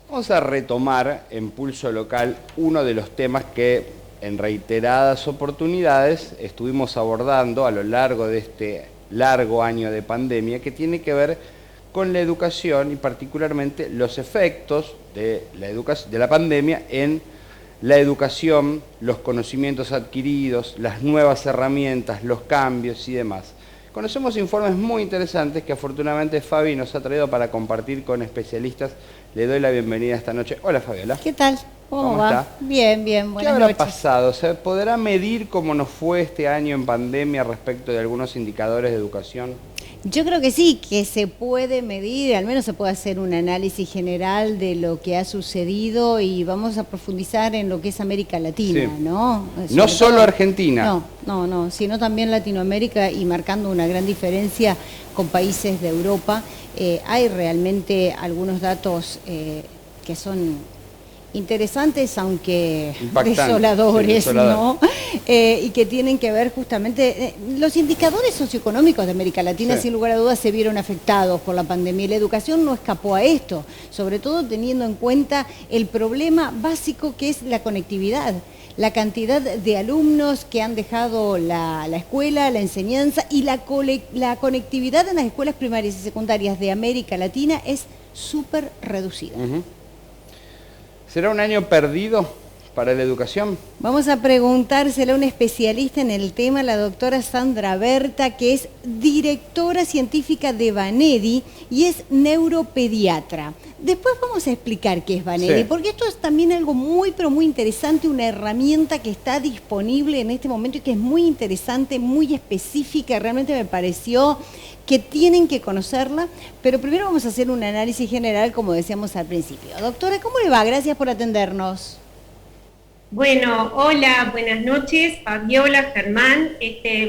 Vamos a retomar en Pulso Local uno de los temas que en reiteradas oportunidades estuvimos abordando a lo largo de este largo año de pandemia, que tiene que ver con la educación y particularmente los efectos de la pandemia en la educación, los conocimientos adquiridos, las nuevas herramientas, los cambios y demás. Conocemos informes muy interesantes que afortunadamente Fabi nos ha traído para compartir con especialistas. Le doy la bienvenida esta noche. Hola, Fabiola. ¿Qué tal? ¿Cómo va? Está? Bien, bien, buenas noches. ¿Qué habrá pasado? ¿Se podrá medir cómo nos fue este año en pandemia respecto de algunos indicadores de educación? Yo creo que sí, que se puede medir, al menos se puede hacer un análisis general de lo que ha sucedido y vamos a profundizar en lo que es América Latina, sí. ¿No? No solo Argentina. No, sino también Latinoamérica y marcando una gran diferencia con países de Europa. Hay realmente algunos datos que son interesantes, aunque desoladores, ¿no? Y que tienen que ver justamente, los indicadores socioeconómicos de América Latina, sí, sin lugar a dudas, se vieron afectados por la pandemia y la educación no escapó a esto, sobre todo teniendo en cuenta el problema básico que es la conectividad. La cantidad de alumnos que han dejado la escuela, la enseñanza y la conectividad en las escuelas primarias y secundarias de América Latina es súper reducida. ¿Será un año perdido para la educación? Vamos a preguntárselo a una especialista en el tema, la doctora Sandra Berta, que es directora científica de Banedi y es neuropediatra. Después vamos a explicar qué es Banedi, sí, porque esto es también algo muy, pero muy interesante, una herramienta que está disponible en este momento y que es muy interesante, muy específica, realmente me pareció que tienen que conocerla, pero primero vamos a hacer un análisis general, como decíamos al principio. Doctora, ¿cómo le va? Gracias por atendernos. Bueno, hola, buenas noches, Fabiola, Germán,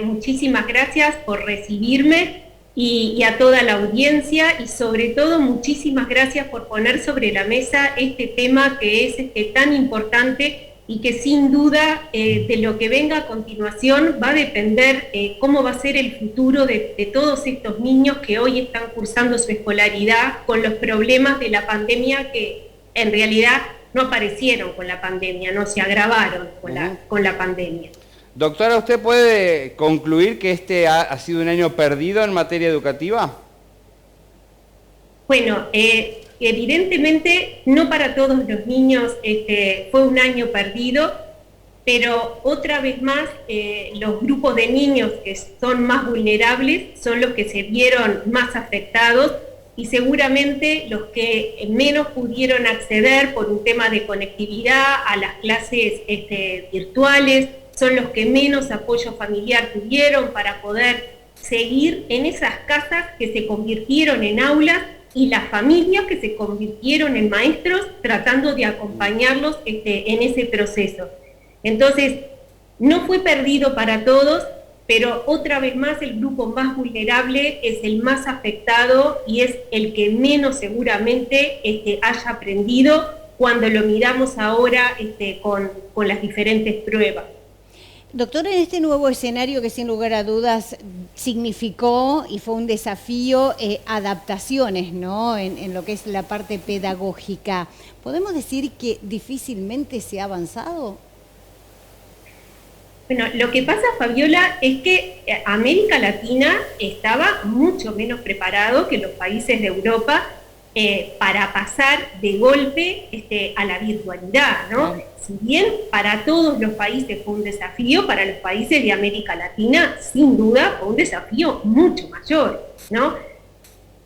muchísimas gracias por recibirme y a toda la audiencia y sobre todo muchísimas gracias por poner sobre la mesa este tema que es tan importante y que sin duda de lo que venga a continuación va a depender cómo va a ser el futuro de todos estos niños que hoy están cursando su escolaridad con los problemas de la pandemia que en realidad no aparecieron con la pandemia, no se agravaron con la pandemia. Doctora, ¿usted puede concluir que este ha sido un año perdido en materia educativa? Bueno, evidentemente no para todos los niños fue un año perdido, pero otra vez más los grupos de niños que son más vulnerables son los que se vieron más afectados y seguramente los que menos pudieron acceder por un tema de conectividad a las clases virtuales, son los que menos apoyo familiar tuvieron para poder seguir en esas casas que se convirtieron en aulas y las familias que se convirtieron en maestros tratando de acompañarlos en ese proceso. Entonces, no fue perdido para todos, pero otra vez más el grupo más vulnerable es el más afectado y es el que menos seguramente haya aprendido cuando lo miramos ahora con las diferentes pruebas. Doctora, en este nuevo escenario que sin lugar a dudas significó y fue un desafío, adaptaciones, ¿no? En lo que es la parte pedagógica, ¿podemos decir que difícilmente se ha avanzado? Bueno, lo que pasa, Fabiola, es que América Latina estaba mucho menos preparado que los países de Europa para pasar de golpe a la virtualidad, ¿no? Si bien para todos los países fue un desafío, para los países de América Latina, sin duda, fue un desafío mucho mayor, ¿no?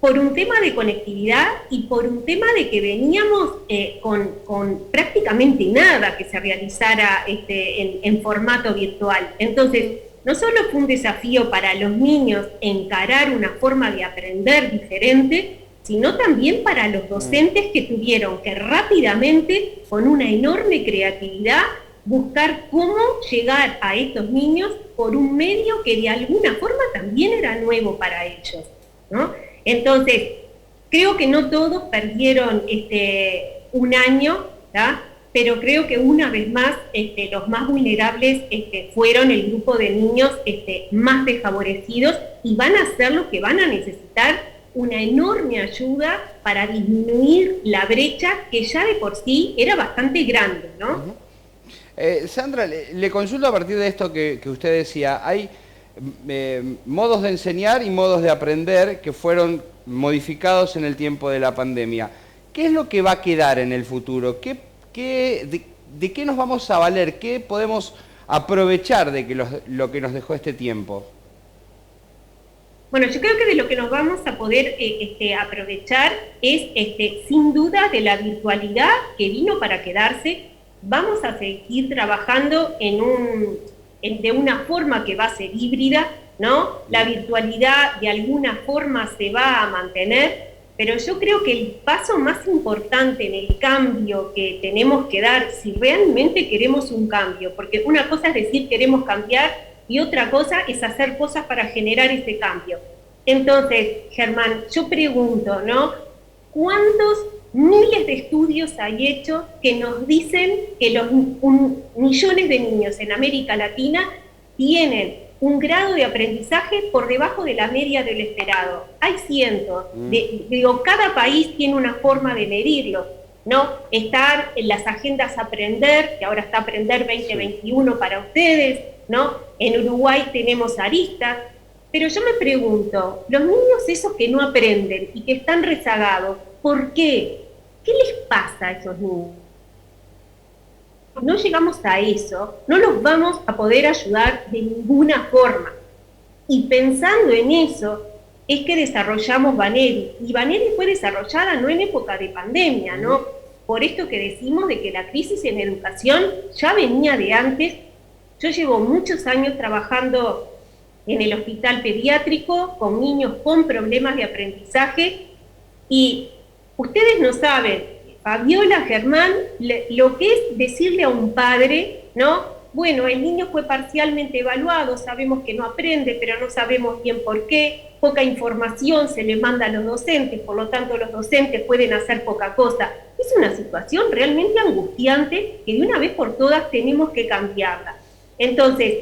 Por un tema de conectividad y por un tema de que veníamos con prácticamente nada que se realizara en formato virtual. Entonces, no solo fue un desafío para los niños encarar una forma de aprender diferente, sino también para los docentes que tuvieron que rápidamente, con una enorme creatividad, buscar cómo llegar a estos niños por un medio que de alguna forma también era nuevo para ellos, ¿no? Entonces, creo que no todos perdieron un año, ¿tá? pero creo que una vez más los más vulnerables fueron el grupo de niños más desfavorecidos y van a ser los que van a necesitar una enorme ayuda para disminuir la brecha que ya de por sí era bastante grande, ¿no? Sandra, le consulto a partir de esto que usted decía. Hay modos de enseñar y modos de aprender que fueron modificados en el tiempo de la pandemia. ¿Qué es lo que va a quedar en el futuro? ¿De qué nos vamos a valer? ¿Qué podemos aprovechar de lo que nos dejó este tiempo? Bueno, yo creo que de lo que nos vamos a poder aprovechar es, sin duda, de la virtualidad que vino para quedarse. Vamos a seguir trabajando de una forma que va a ser híbrida, ¿no? La virtualidad de alguna forma se va a mantener, pero yo creo que el paso más importante en el cambio que tenemos que dar, si realmente queremos un cambio, porque una cosa es decir queremos cambiar y otra cosa es hacer cosas para generar ese cambio. Entonces, Germán, yo pregunto, ¿no? ¿Cuántos miles de estudios hay hechos que nos dicen que los millones de niños en América Latina tienen un grado de aprendizaje por debajo de la media del esperado? Hay cientos. Cada país tiene una forma de medirlo, ¿no? Están en las agendas Aprender, que ahora está Aprender 2021 para ustedes, ¿no? En Uruguay tenemos aristas, pero yo me pregunto, los niños esos que no aprenden y que están rezagados, ¿por qué? ¿Qué les pasa a esos niños? No llegamos a eso, no los vamos a poder ayudar de ninguna forma. Y pensando en eso, es que desarrollamos Baneri. Y Baneri fue desarrollada no en época de pandemia, ¿no? Por esto que decimos de que la crisis en educación ya venía de antes. Yo llevo muchos años trabajando en el hospital pediátrico con niños con problemas de aprendizaje y ustedes no saben, Fabiola, Germán, lo que es decirle a un padre, ¿no? Bueno, el niño fue parcialmente evaluado, sabemos que no aprende, pero no sabemos bien por qué, poca información se le manda a los docentes, por lo tanto los docentes pueden hacer poca cosa. Es una situación realmente angustiante que de una vez por todas tenemos que cambiarla. Entonces,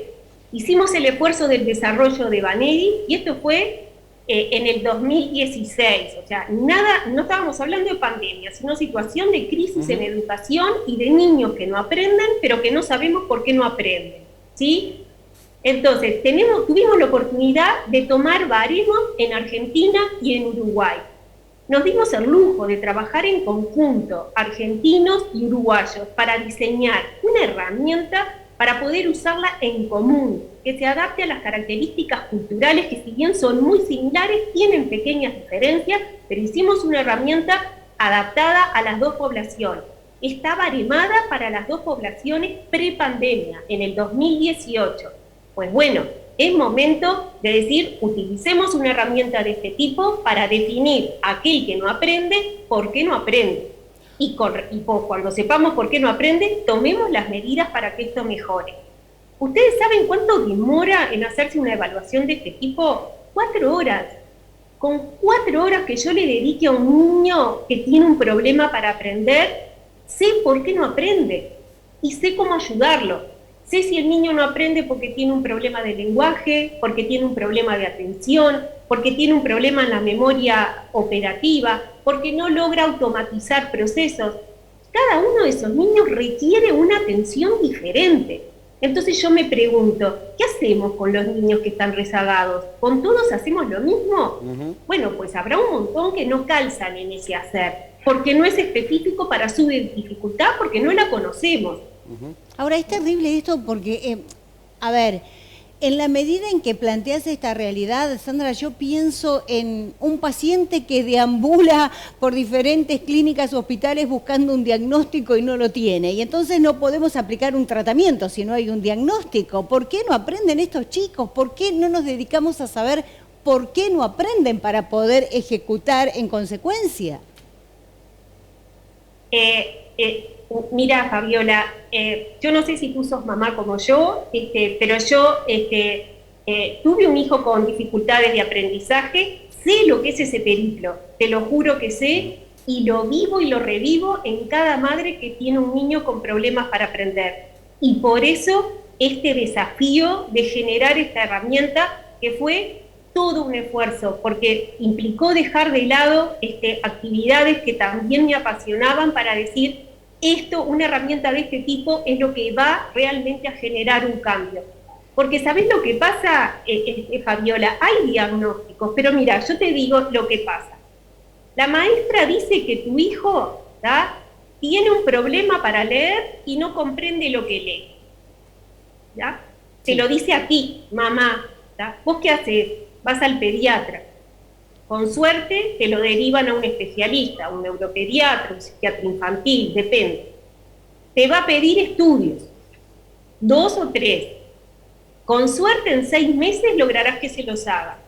hicimos el esfuerzo del desarrollo de Baneri y esto fue en el 2016, o sea, no estábamos hablando de pandemia, sino situación de crisis en educación y de niños que no aprenden, pero que no sabemos por qué no aprenden, ¿sí? Entonces, tuvimos la oportunidad de tomar baremos en Argentina y en Uruguay. Nos dimos el lujo de trabajar en conjunto, argentinos y uruguayos, para diseñar una herramienta para poder usarla en común, que se adapte a las características culturales que si bien son muy similares, tienen pequeñas diferencias, pero hicimos una herramienta adaptada a las dos poblaciones. Está baremada para las dos poblaciones pre-pandemia, en el 2018. Pues bueno, es momento de decir, utilicemos una herramienta de este tipo para definir a aquel que no aprende, por qué no aprende. Y cuando sepamos por qué no aprende, tomemos las medidas para que esto mejore. ¿Ustedes saben cuánto demora en hacerse una evaluación de este tipo? 4 horas. Con 4 horas que yo le dedique a un niño que tiene un problema para aprender, sé por qué no aprende y sé cómo ayudarlo. Sé si el niño no aprende porque tiene un problema de lenguaje, porque tiene un problema de atención, porque tiene un problema en la memoria operativa, porque no logra automatizar procesos. Cada uno de esos niños requiere una atención diferente. Entonces yo me pregunto, ¿qué hacemos con los niños que están rezagados? ¿Con todos hacemos lo mismo? Bueno, pues habrá un montón que no calzan en ese hacer, porque no es específico para su dificultad, porque no la conocemos. Ahora, es terrible esto porque, a ver, en la medida en que planteas esta realidad, Sandra, yo pienso en un paciente que deambula por diferentes clínicas o hospitales buscando un diagnóstico y no lo tiene. Y entonces no podemos aplicar un tratamiento si no hay un diagnóstico. ¿Por qué no aprenden estos chicos? ¿Por qué no nos dedicamos a saber por qué no aprenden para poder ejecutar en consecuencia? Mira, Fabiola, yo no sé si tú sos mamá como yo, pero yo tuve un hijo con dificultades de aprendizaje, sé lo que es ese periplo, te lo juro que sé, y lo vivo y lo revivo en cada madre que tiene un niño con problemas para aprender. Y por eso este desafío de generar esta herramienta, que fue todo un esfuerzo, porque implicó dejar de lado actividades que también me apasionaban para decir, una herramienta de este tipo es lo que va realmente a generar un cambio. Porque ¿sabés lo que pasa, Fabiola? Hay diagnósticos, pero mira, yo te digo lo que pasa. La maestra dice que tu hijo, ¿tá?, tiene un problema para leer y no comprende lo que lee. ¿Ya? Sí. Te lo dice a ti, mamá. ¿Tá? ¿Vos qué haces? Vas al pediatra. Con suerte te lo derivan a un especialista, un neuropediatra, un psiquiatra infantil, depende. Te va a pedir estudios, 2 o 3. Con suerte en 6 meses lograrás que se los haga.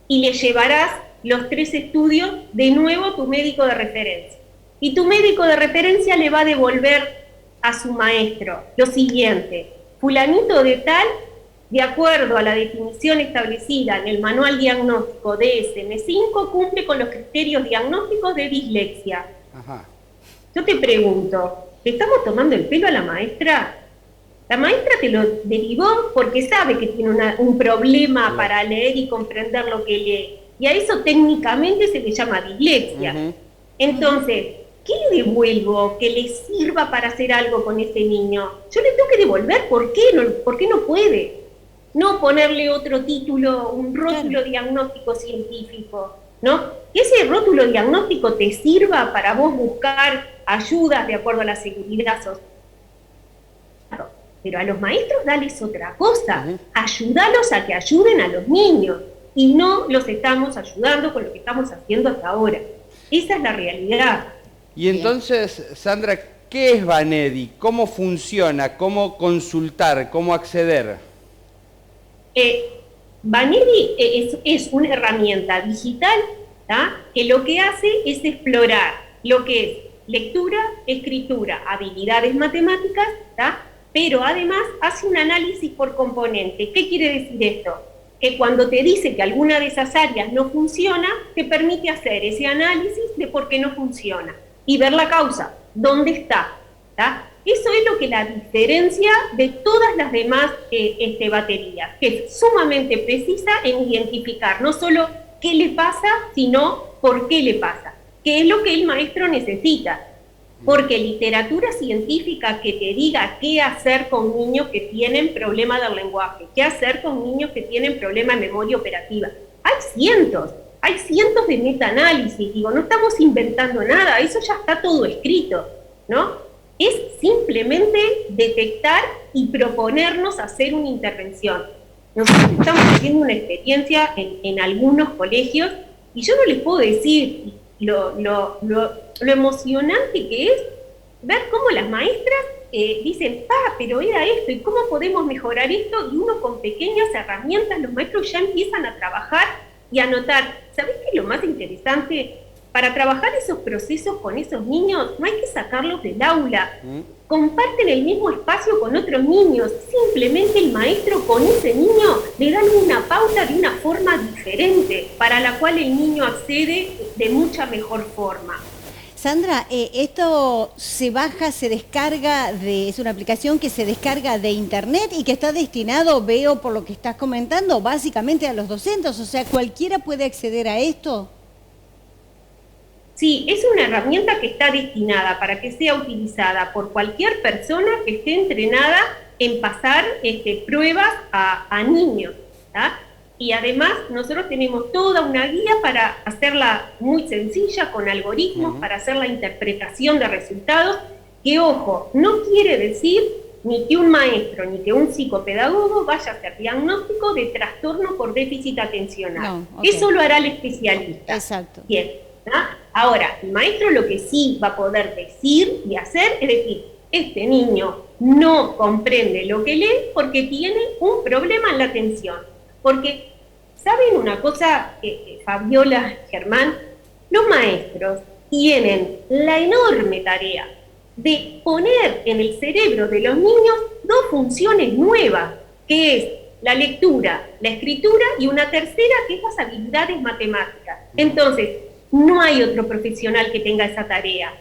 Y le llevarás los 3 estudios de nuevo a tu médico de referencia. Y tu médico de referencia le va a devolver a su maestro lo siguiente: fulanito de tal, de acuerdo a la definición establecida en el manual diagnóstico DSM-5, cumple con los criterios diagnósticos de dislexia. Ajá. Yo te pregunto, ¿le estamos tomando el pelo a la maestra? La maestra te lo derivó porque sabe que tiene un problema para leer y comprender lo que lee. Y a eso técnicamente se le llama dislexia. Entonces, ¿qué le devuelvo que le sirva para hacer algo con ese niño? Yo le tengo que devolver, ¿por qué no puede? No ponerle otro título, un rótulo diagnóstico científico, ¿no? Que ese rótulo diagnóstico te sirva para vos buscar ayudas de acuerdo a la seguridad social. Pero a los maestros dales otra cosa, ayúdalos a que ayuden a los niños, y no los estamos ayudando con lo que estamos haciendo hasta ahora. Esa es la realidad. Y entonces, Sandra, ¿qué es Vanedi? ¿Cómo funciona? ¿Cómo consultar? ¿Cómo acceder? Vanedi es una herramienta digital, ¿tá?, que lo que hace es explorar lo que es lectura, escritura, habilidades matemáticas, ¿tá?, pero además hace un análisis por componente. ¿Qué quiere decir esto? Que cuando te dice que alguna de esas áreas no funciona, te permite hacer ese análisis de por qué no funciona y ver la causa, dónde está, ¿tá? Eso es lo que la diferencia de todas las demás baterías, que es sumamente precisa en identificar no solo qué le pasa, sino por qué le pasa, que es lo que el maestro necesita. Porque literatura científica que te diga qué hacer con niños que tienen problema del lenguaje, qué hacer con niños que tienen problema de memoria operativa, hay cientos de metaanálisis. Digo, no estamos inventando nada, eso ya está todo escrito, ¿no? Es simplemente detectar y proponernos hacer una intervención. Nosotros estamos haciendo una experiencia en algunos colegios y yo no les puedo decir lo emocionante que es ver cómo las maestras dicen, pero era esto, ¿y cómo podemos mejorar esto? Y uno con pequeñas herramientas, los maestros ya empiezan a trabajar y a notar. ¿Sabés qué es lo más interesante? Para trabajar esos procesos con esos niños, no hay que sacarlos del aula. Comparten el mismo espacio con otros niños. Simplemente el maestro con ese niño le dan una pauta de una forma diferente, para la cual el niño accede de mucha mejor forma. Sandra, esto se baja, se descarga, es una aplicación que se descarga de internet y que está destinado, veo por lo que estás comentando, básicamente a los docentes, o sea, ¿cualquiera puede acceder a esto? Sí, es una herramienta que está destinada para que sea utilizada por cualquier persona que esté entrenada en pasar pruebas a niños, ¿tá? Y además nosotros tenemos toda una guía para hacerla muy sencilla, con algoritmos, para hacer la interpretación de resultados, que, ojo, no quiere decir ni que un maestro ni que un psicopedagogo vaya a hacer diagnóstico de trastorno por déficit atencional. No, okay. Eso lo hará el especialista. Exacto. Bien, ¿tá? Ahora, el maestro lo que sí va a poder decir y hacer es decir, este niño no comprende lo que lee porque tiene un problema en la atención. Porque, ¿saben una cosa, Fabiola, Germán? Los maestros tienen la enorme tarea de poner en el cerebro de los niños 2 funciones nuevas, que es la lectura, la escritura y una tercera que es las habilidades matemáticas. Entonces, no hay otro profesional que tenga esa tarea.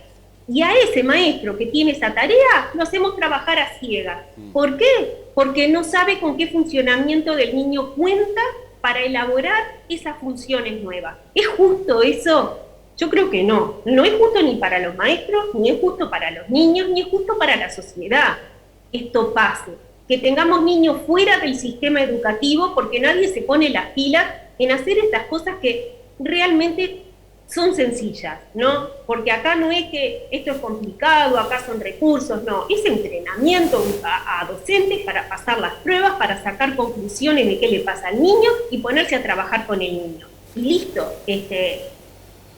Y a ese maestro que tiene esa tarea lo hacemos trabajar a ciegas. ¿Por qué? Porque no sabe con qué funcionamiento del niño cuenta para elaborar esas funciones nuevas. ¿Es justo eso? Yo creo que no. No es justo ni para los maestros, ni es justo para los niños, ni es justo para la sociedad. Esto pase. Que tengamos niños fuera del sistema educativo porque nadie se pone las pilas en hacer estas cosas que realmente son sencillas, ¿no? Porque acá no es que esto es complicado, acá son recursos, no, es entrenamiento a docentes para pasar las pruebas, para sacar conclusiones de qué le pasa al niño y ponerse a trabajar con el niño. Y listo,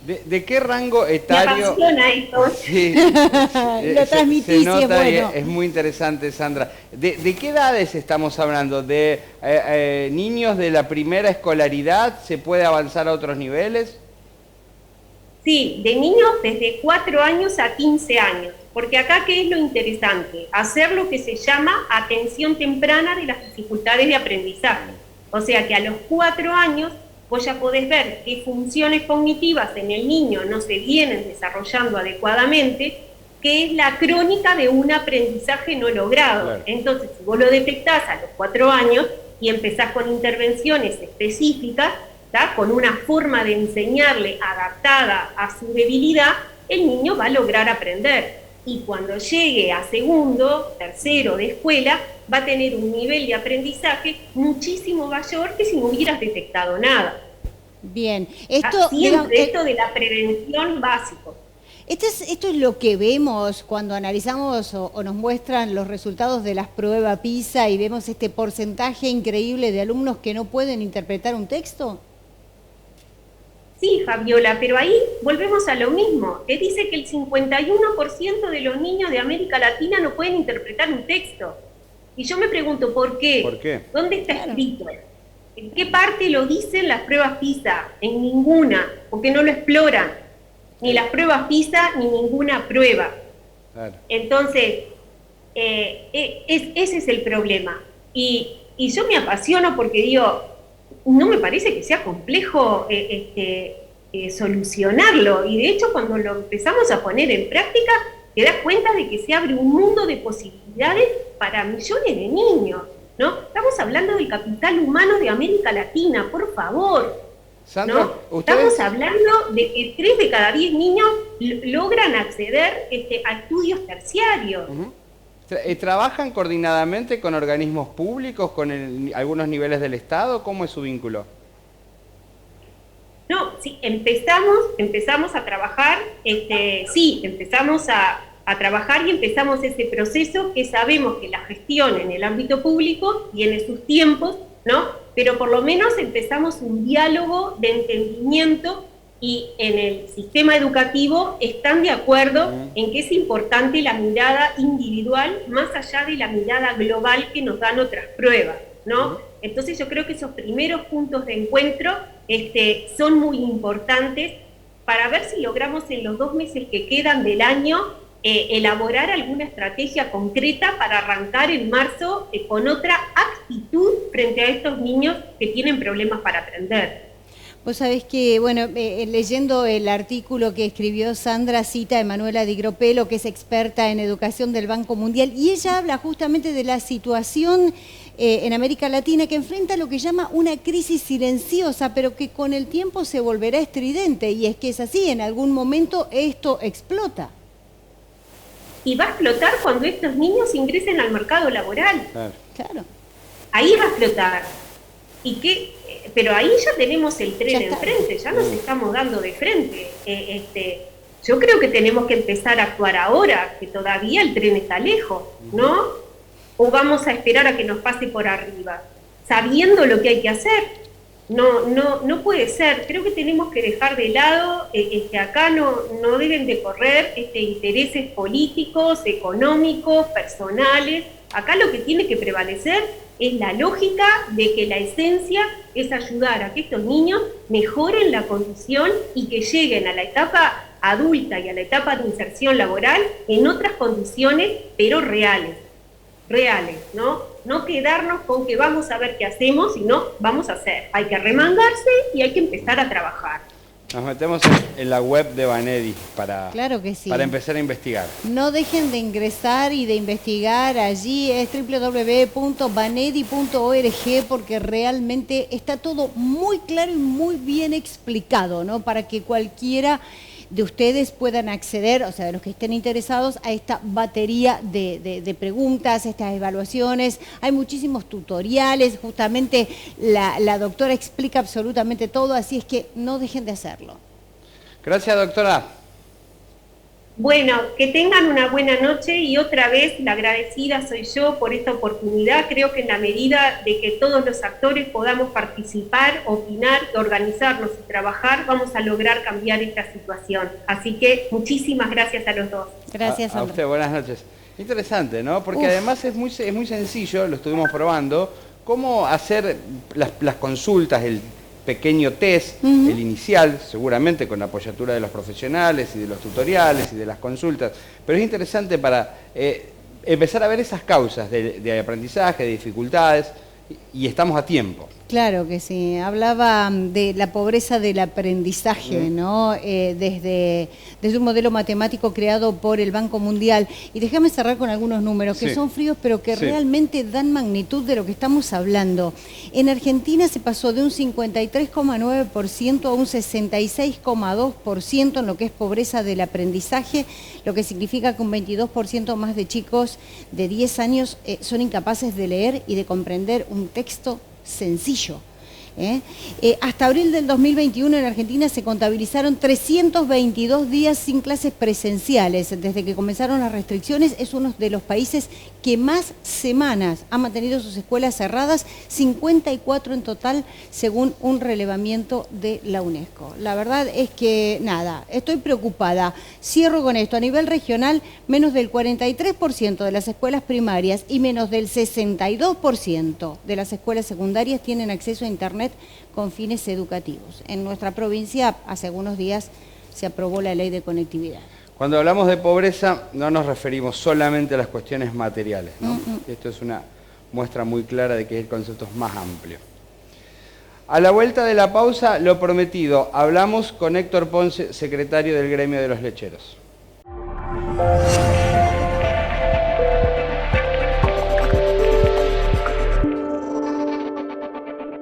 ¿De qué rango etario? Me apasiona esto. Sí, lo transmitís, se nota, es bueno. Es muy interesante, Sandra. ¿De qué edades estamos hablando? ¿De niños de la primera escolaridad? ¿Se puede avanzar a otros niveles? Sí, de niños desde 4 años a 15 años, porque acá ¿qué es lo interesante? Hacer lo que se llama atención temprana de las dificultades de aprendizaje. O sea que a los 4 años vos ya podés ver qué funciones cognitivas en el niño no se vienen desarrollando adecuadamente, que es la crónica de un aprendizaje no logrado. Claro. Entonces, si vos lo detectás a los 4 años y empezás con intervenciones específicas, ¿tá? Con una forma de enseñarle adaptada a su debilidad, el niño va a lograr aprender. Y cuando llegue a segundo, tercero de escuela, va a tener un nivel de aprendizaje muchísimo mayor que si no hubieras detectado nada. Bien, esto, siempre digamos, esto de la prevención básico. Esto es lo que vemos cuando analizamos o nos muestran los resultados de las pruebas PISA y vemos este porcentaje increíble de alumnos que no pueden interpretar un texto. Sí, Fabiola, pero ahí volvemos a lo mismo. Te dice que el 51% de los niños de América Latina no pueden interpretar un texto. Y yo me pregunto, ¿por qué? ¿Por qué? ¿Dónde está escrito? ¿En qué parte lo dicen las pruebas PISA? En ninguna, porque no lo exploran. Ni las pruebas PISA, ni ninguna prueba. Claro. Entonces, ese es el problema. Y yo me apasiono porque digo, no me parece que sea complejo solucionarlo. Y de hecho, cuando lo empezamos a poner en práctica, te das cuenta de que se abre un mundo de posibilidades para millones de niños, ¿no? Estamos hablando del capital humano de América Latina, por favor. Sandra, ¿no? Estamos hablando de que 3 de cada 10 niños logran acceder a estudios terciarios. ¿Trabajan coordinadamente con organismos públicos, con algunos niveles del Estado? ¿Cómo es su vínculo? No, sí, empezamos a trabajar, empezamos a trabajar y empezamos ese proceso que sabemos que la gestión en el ámbito público tiene sus tiempos, ¿no? Pero por lo menos empezamos un diálogo de entendimiento y en el sistema educativo están de acuerdo en que es importante la mirada individual más allá de la mirada global que nos dan otras pruebas, ¿no? Entonces yo creo que esos primeros puntos de encuentro son muy importantes para ver si logramos en los 2 meses que quedan del año elaborar alguna estrategia concreta para arrancar en marzo con otra actitud frente a estos niños que tienen problemas para aprender. Vos sabés que, bueno, leyendo el artículo que escribió Sandra, cita a Emanuela Di Gropello, que es experta en educación del Banco Mundial, y ella habla justamente de la situación en América Latina que enfrenta lo que llama una crisis silenciosa, pero que con el tiempo se volverá estridente, y es que es así, en algún momento esto explota. Y va a explotar cuando estos niños ingresen al mercado laboral. Claro. Ahí va a explotar. Pero ahí ya tenemos el tren enfrente, ya nos estamos dando de frente. Yo creo que tenemos que empezar a actuar ahora, que todavía el tren está lejos, ¿no? O vamos a esperar a que nos pase por arriba, sabiendo lo que hay que hacer. No puede ser. Creo que tenemos que dejar de lado, acá no deben de correr intereses políticos, económicos, personales. Acá lo que tiene que prevalecer es la lógica de que la esencia es ayudar a que estos niños mejoren la condición y que lleguen a la etapa adulta y a la etapa de inserción laboral en otras condiciones, pero reales, ¿no? No quedarnos con que vamos a ver qué hacemos, sino vamos a hacer. Hay que remangarse y hay que empezar a trabajar. Nos metemos en la web de Banedi para, claro que sí, para empezar a investigar. No dejen de ingresar y de investigar allí, es www.banedi.org, porque realmente está todo muy claro y muy bien explicado, ¿no? Para que cualquiera de ustedes puedan acceder, o sea, de los que estén interesados, a esta batería de preguntas, estas evaluaciones. Hay muchísimos tutoriales, justamente la doctora explica absolutamente todo, así es que no dejen de hacerlo. Gracias, doctora. Bueno, que tengan una buena noche y otra vez la agradecida soy yo por esta oportunidad. Creo que en la medida de que todos los actores podamos participar, opinar, organizarnos y trabajar, vamos a lograr cambiar esta situación. Así que muchísimas gracias a los dos. Gracias, a usted, buenas noches. Interesante, ¿no? Porque además es muy sencillo, lo estuvimos probando, cómo hacer las consultas, el pequeño test, el inicial, seguramente con la apoyatura de los profesionales y de los tutoriales y de las consultas, pero es interesante para empezar a ver esas causas de aprendizaje, de dificultades, y estamos a tiempo. Claro que sí, hablaba de la pobreza del aprendizaje, ¿no? Desde un modelo matemático creado por el Banco Mundial. Y déjame cerrar con algunos números que son fríos, pero que realmente dan magnitud de lo que estamos hablando. En Argentina se pasó de un 53,9% a un 66,2% en lo que es pobreza del aprendizaje, lo que significa que un 22% más de chicos de 10 años son incapaces de leer y de comprender un texto sencillo. Hasta abril del 2021 en Argentina se contabilizaron 322 días sin clases presenciales. Desde que comenzaron las restricciones es uno de los países que más semanas ha mantenido sus escuelas cerradas, 54 en total según un relevamiento de la UNESCO. La verdad es que nada, estoy preocupada. Cierro con esto, a nivel regional menos del 43% de las escuelas primarias y menos del 62% de las escuelas secundarias tienen acceso a internet con fines educativos. En nuestra provincia, hace algunos días, se aprobó la ley de conectividad. Cuando hablamos de pobreza, no nos referimos solamente a las cuestiones materiales, ¿no? Esto es una muestra muy clara de que el concepto es más amplio. A la vuelta de la pausa, lo prometido, hablamos con Héctor Ponce, secretario del Gremio de los Lecheros.